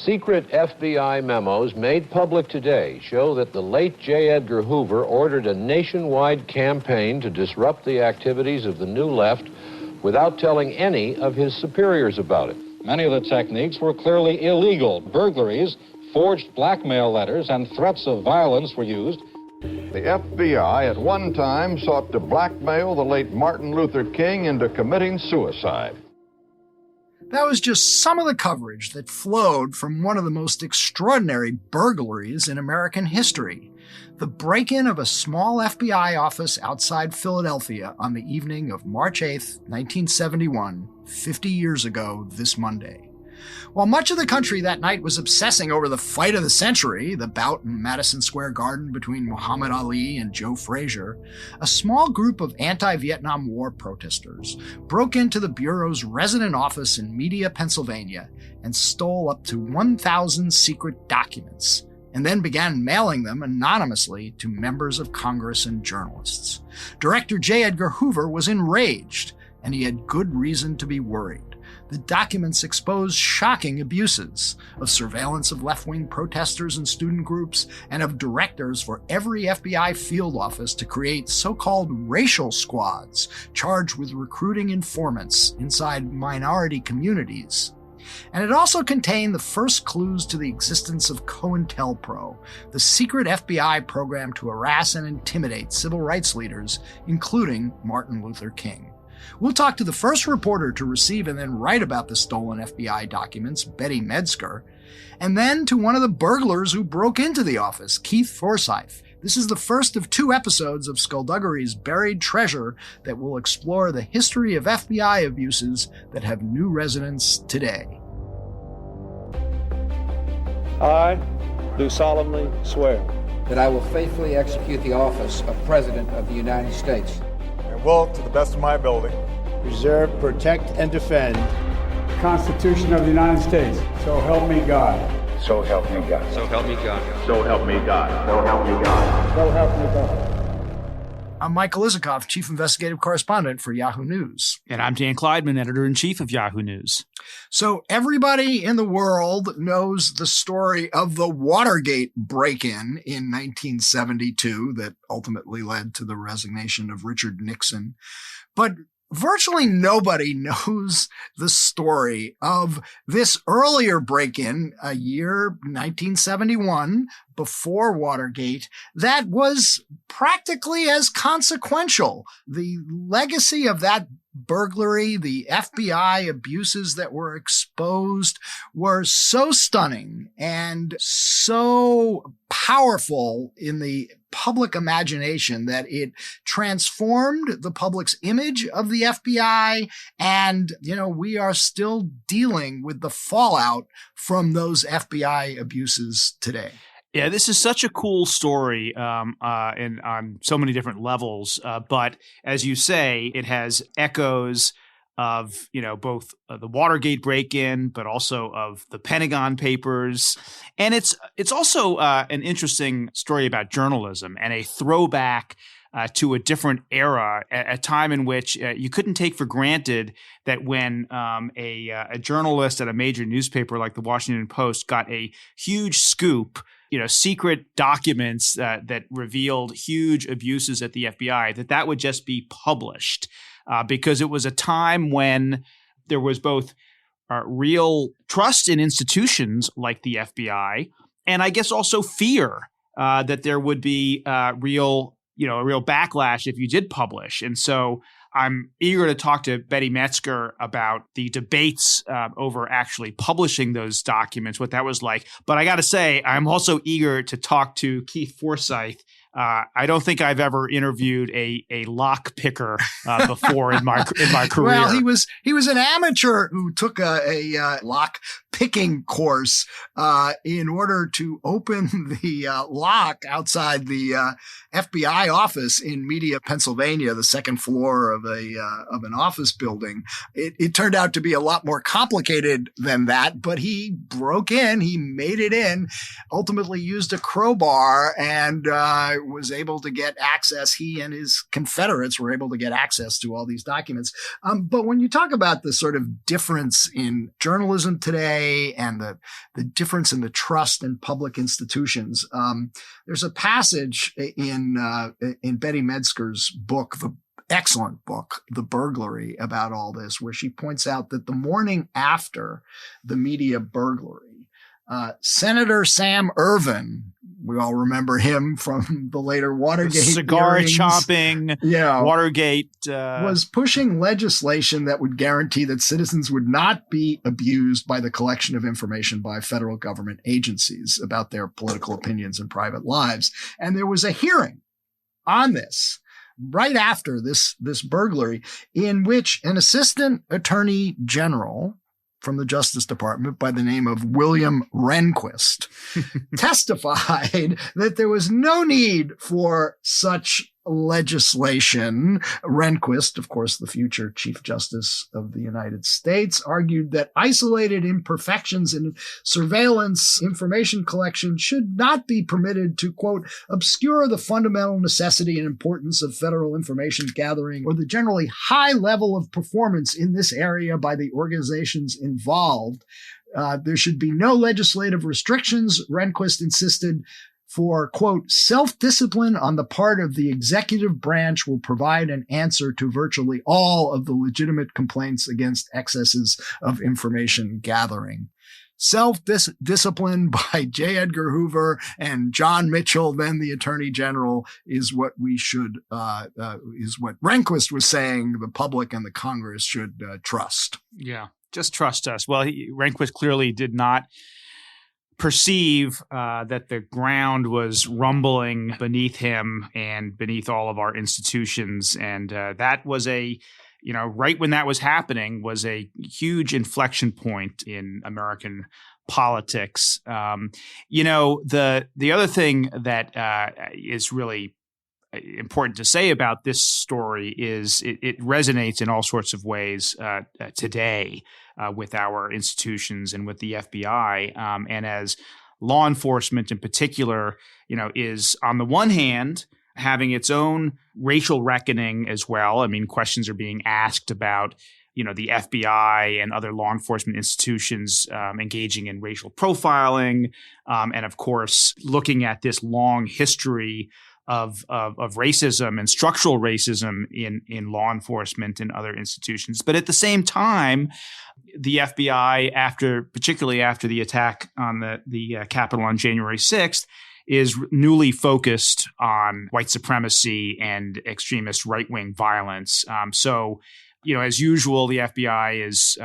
secret FBI memos made public today show that the late J. Edgar Hoover ordered a nationwide campaign to disrupt the activities of the New Left without telling any of his superiors about it. Many of the techniques were clearly illegal. Burglaries, forged blackmail letters, and threats of violence were used. The FBI at one time sought to blackmail the late Martin Luther King into committing suicide. That was just some of the coverage that flowed from one of the most extraordinary burglaries in American history. The break-in of a small FBI office outside Philadelphia on the evening of March 8th, 1971, 50 years ago this Monday. While much of the country that night was obsessing over the fight of the century, the bout in Madison Square Garden between Muhammad Ali and Joe Frazier, a small group of anti-Vietnam War protesters broke into the Bureau's resident office in Media, Pennsylvania, and stole up to 1,000 secret documents, and then began mailing them anonymously to members of Congress and journalists. Director J. Edgar Hoover was enraged, and he had good reason to be worried. The documents exposed shocking abuses of surveillance of left-wing protesters and student groups, and of directors for every FBI field office to create so-called racial squads charged with recruiting informants inside minority communities. And it also contained the first clues to the existence of COINTELPRO, the secret FBI program to harass and intimidate civil rights leaders, including Martin Luther King. We'll talk to the first reporter to receive and then write about the stolen FBI documents, Betty Metzger, and then to one of the burglars who broke into the office, Keith Forsyth. This is the first of 2 episodes of Skullduggery's Buried Treasure that will explore the history of FBI abuses that have new resonance today. I do solemnly swear that I will faithfully execute the office of President of the United States. And will, to the best of my ability, preserve, protect, and defend the Constitution of the United States. So help me God. so help me God. So help me God. So help me God. So help me God. So help me God. I'm Michael Isikoff, Chief Investigative Correspondent for Yahoo News. And I'm Dan Kleidman, Editor-in-Chief of Yahoo News. So everybody in the world knows the story of the Watergate break-in in 1972 that ultimately led to the resignation of Richard Nixon. But virtually nobody knows the story of this earlier break-in, a year 1971, before Watergate, that was practically as consequential. The legacy of that burglary, the FBI abuses that were exposed were so stunning and so powerful in the public imagination that it transformed the public's image of the FBI. And, we are still dealing with the fallout from those FBI abuses today. Yeah, this is such a cool story and on so many different levels. But as you say, it has echoes of, both the Watergate break-in, but also of the Pentagon Papers. And it's also an interesting story about journalism and a throwback to a different era, a time in which you couldn't take for granted that when a journalist at a major newspaper like the Washington Post got a huge scoop, secret documents that revealed huge abuses at the FBI, that would just be published because it was a time when there was both real trust in institutions like the FBI, and I guess also fear that there would be a real backlash if you did publish. And so I'm eager to talk to Betty Metzger about the debates over actually publishing those documents, what that was like. But I got to say, I'm also eager to talk to Keith Forsyth. I don't think I've ever interviewed a lock picker before in my career. Well, he was an amateur who took a lock picking course in order to open the lock outside the FBI office in Media, Pennsylvania, the second floor of an office building. It turned out to be a lot more complicated than that, but he broke in, he made it in, ultimately used a crowbar and was able to get access. He and his Confederates were able to get access to all these documents. But when you talk about the sort of difference in journalism today today and the difference in the trust in public institutions. There's a passage in Betty Metzger's book, the excellent book, The Burglary, about all this, where she points out that the morning after the media burglary, Senator Sam Ervin, we all remember him from the later Watergate cigar hearings, chopping, Watergate, was pushing legislation that would guarantee that citizens would not be abused by the collection of information by federal government agencies about their political opinions and private lives. And there was a hearing on this right after this burglary, in which an assistant attorney general from the Justice Department by the name of William Rehnquist testified that there was no need for such legislation. Rehnquist, of course, the future Chief Justice of the United States, argued that isolated imperfections in surveillance information collection should not be permitted to, quote, obscure the fundamental necessity and importance of federal information gathering or the generally high level of performance in this area by the organizations involved. There should be no legislative restrictions, Rehnquist insisted, for, quote, self-discipline on the part of the executive branch will provide an answer to virtually all of the legitimate complaints against excesses of information gathering. Self-discipline by J. Edgar Hoover and John Mitchell, then the Attorney General, is what we should, is what Rehnquist was saying the public and the Congress should trust. Yeah, just trust us. Well, Rehnquist clearly did not perceive that the ground was rumbling beneath him and beneath all of our institutions. And that was right when that was happening was a huge inflection point in American politics. The other thing that is really important to say about this story is it resonates in all sorts of ways today with our institutions and with the FBI. And as law enforcement in particular, is on the one hand having its own racial reckoning as well. I mean, questions are being asked about the FBI and other law enforcement institutions engaging in racial profiling, and of course, looking at this long history of racism and structural racism in law enforcement and other institutions. But at the same time, the FBI, particularly after the attack on the Capitol on January 6th, is newly focused on white supremacy and extremist right-wing violence. So, as usual, the FBI is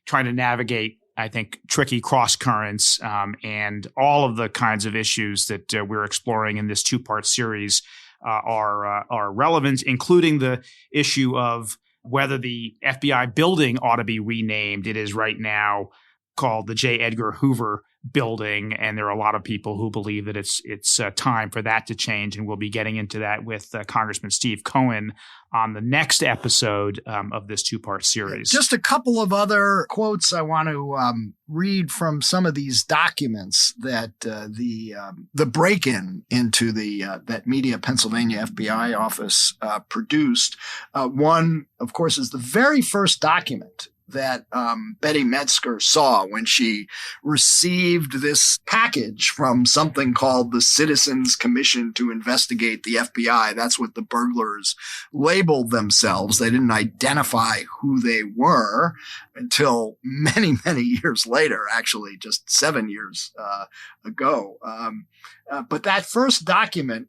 trying to navigate, I think, tricky cross currents and all of the kinds of issues that we're exploring in this two-part series are relevant, including the issue of whether the FBI building ought to be renamed. It is right now called the J. Edgar Hoover Building, and there are a lot of people who believe that it's time for that to change, and we'll be getting into that with Congressman Steve Cohen on the next episode of this two-part series. Just a couple of other quotes I want to read from some of these documents that the break-in into that Media Pennsylvania FBI office produced. One, of course, is the very first document that Betty Metzger saw when she received this package from something called the Citizens Commission to Investigate the FBI. That's what the burglars labeled themselves. They didn't identify who they were until many, many years later, actually just 7 years ago. But that first document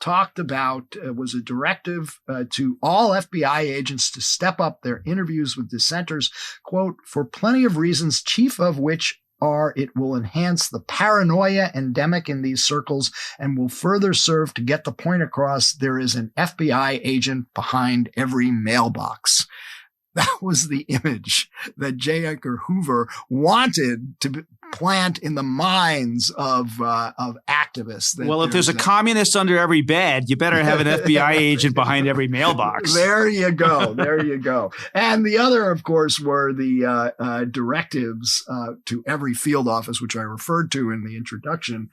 talked about was a directive to all FBI agents to step up their interviews with dissenters, quote, for plenty of reasons, chief of which are it will enhance the paranoia endemic in these circles and will further serve to get the point across there is an FBI agent behind every mailbox. That was the image that J. Edgar Hoover wanted to plant in the minds of activists activists. Well, if there's a communist under every bed, you better have an FBI agent behind every mailbox. There you go. There you go. And the other, of course, were the directives to every field office, which I referred to in the introduction,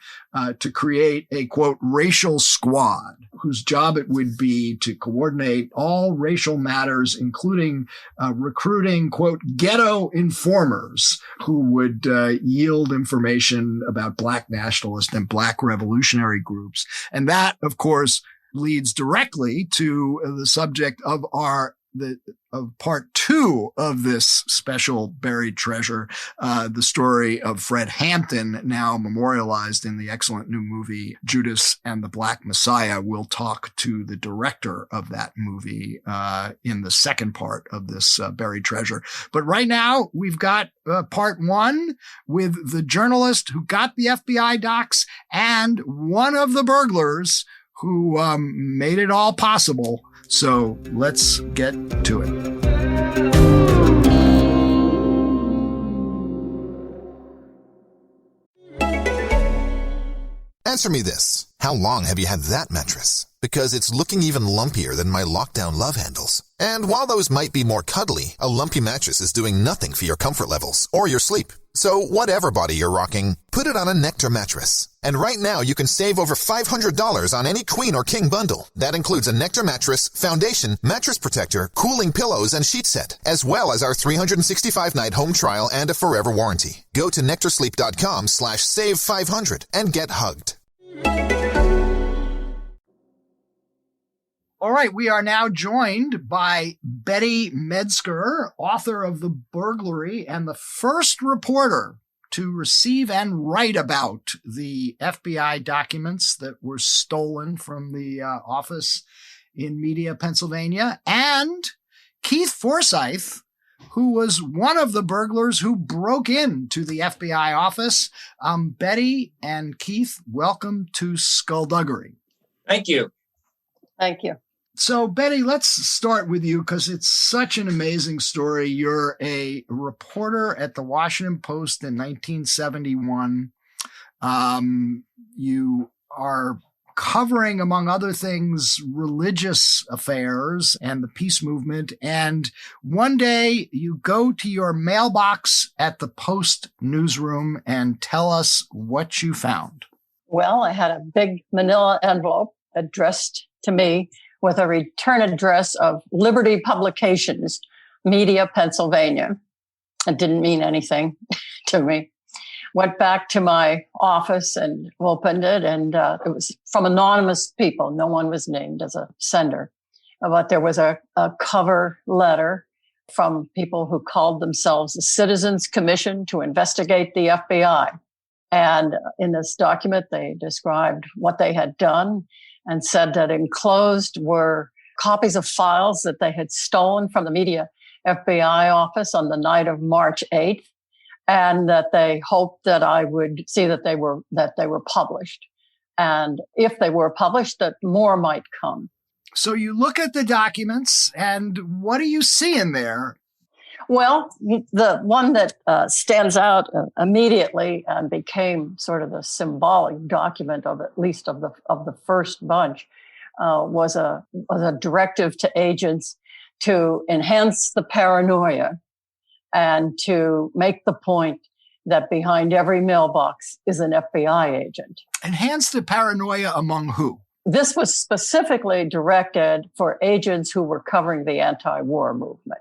to create a, quote, racial squad, whose job it would be to coordinate all racial matters, including recruiting, quote, ghetto informers who would yield information about Black nationalist and Black revolutionary groups. And that, of course, leads directly to the subject of part 2 of this special buried treasure, the story of Fred Hampton, now memorialized in the excellent new movie Judas and the Black Messiah. We'll talk to the director of that movie in the second part of this buried treasure. But right now, we've got part 1 with the journalist who got the FBI docs and one of the burglars who made it all possible. So let's get to it. Answer me this. How long have you had that mattress? Because it's looking even lumpier than my lockdown love handles. And while those might be more cuddly, a lumpy mattress is doing nothing for your comfort levels or your sleep. So whatever body you're rocking, put it on a Nectar mattress. And right now you can save over $500 on any queen or king bundle. That includes a Nectar mattress, foundation, mattress protector, cooling pillows, and sheet set, as well as our 365-night home trial and a forever warranty. Go to nectarsleep.com/save500 and get hugged. All right, we are now joined by Betty Metzger, author of The Burglary and the first reporter to receive and write about the FBI documents that were stolen from the office in Media, Pennsylvania, and Keith Forsyth, who was one of the burglars who broke into the FBI office. Betty and Keith, welcome to Skullduggery. Thank you. Thank you. So, Betty, let's start with you because it's such an amazing story. You're a reporter at the Washington Post in 1971. You are covering, among other things, religious affairs and the peace movement. And one day you go to your mailbox at the Post newsroom and tell us what you found. Well, I had a big manila envelope addressed to me with a return address of Liberty Publications, Media, Pennsylvania. It didn't mean anything to me. Went back to my office and opened it, and it was from anonymous people. No one was named as a sender. But there was a cover letter from people who called themselves the Citizens Commission to investigate the FBI. And in this document, they described what they had done and said that enclosed were copies of files that they had stolen from the Media FBI office on the night of March 8th, and that they hoped that I would see that they were published. And if they were published, that more might come. So you look at the documents, and what do you see in there? Well, the one that stands out immediately and became sort of the symbolic document of at least of the first bunch was a directive to agents to enhance the paranoia and to make the point that behind every mailbox is an FBI agent. Enhance the paranoia among who? This was specifically directed for agents who were covering the anti-war movement.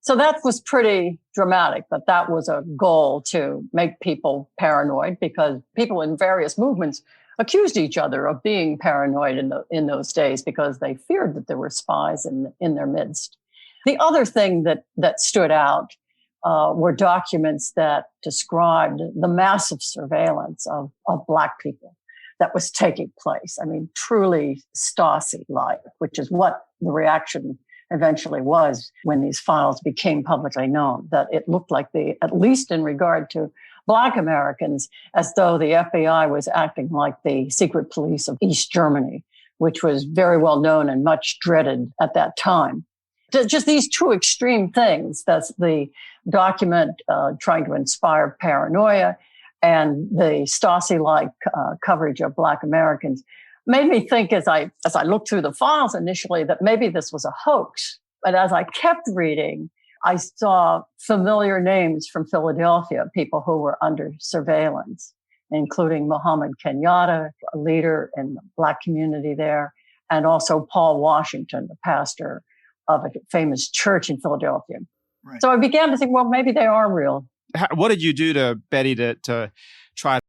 So that was pretty dramatic, but that was a goal to make people paranoid because people in various movements accused each other of being paranoid in those days because they feared that there were spies in their midst. The other thing that stood out were documents that described the massive surveillance of Black people that was taking place. I mean, truly Stasi-like, which is what the reaction eventually was when these files became publicly known, that it looked like at least in regard to Black Americans, as though the FBI was acting like the secret police of East Germany, which was very well known and much dreaded at that time. Just these two extreme things. That's the document trying to inspire paranoia and the Stasi-like coverage of Black Americans made me think, as I looked through the files initially, that maybe this was a hoax. But as I kept reading, I saw familiar names from Philadelphia, people who were under surveillance, including Muhammad Kenyatta, a leader in the Black community there, and also Paul Washington, the pastor of a famous church in Philadelphia. Right. So I began to think, well, maybe they are real. What did you do to Betty to try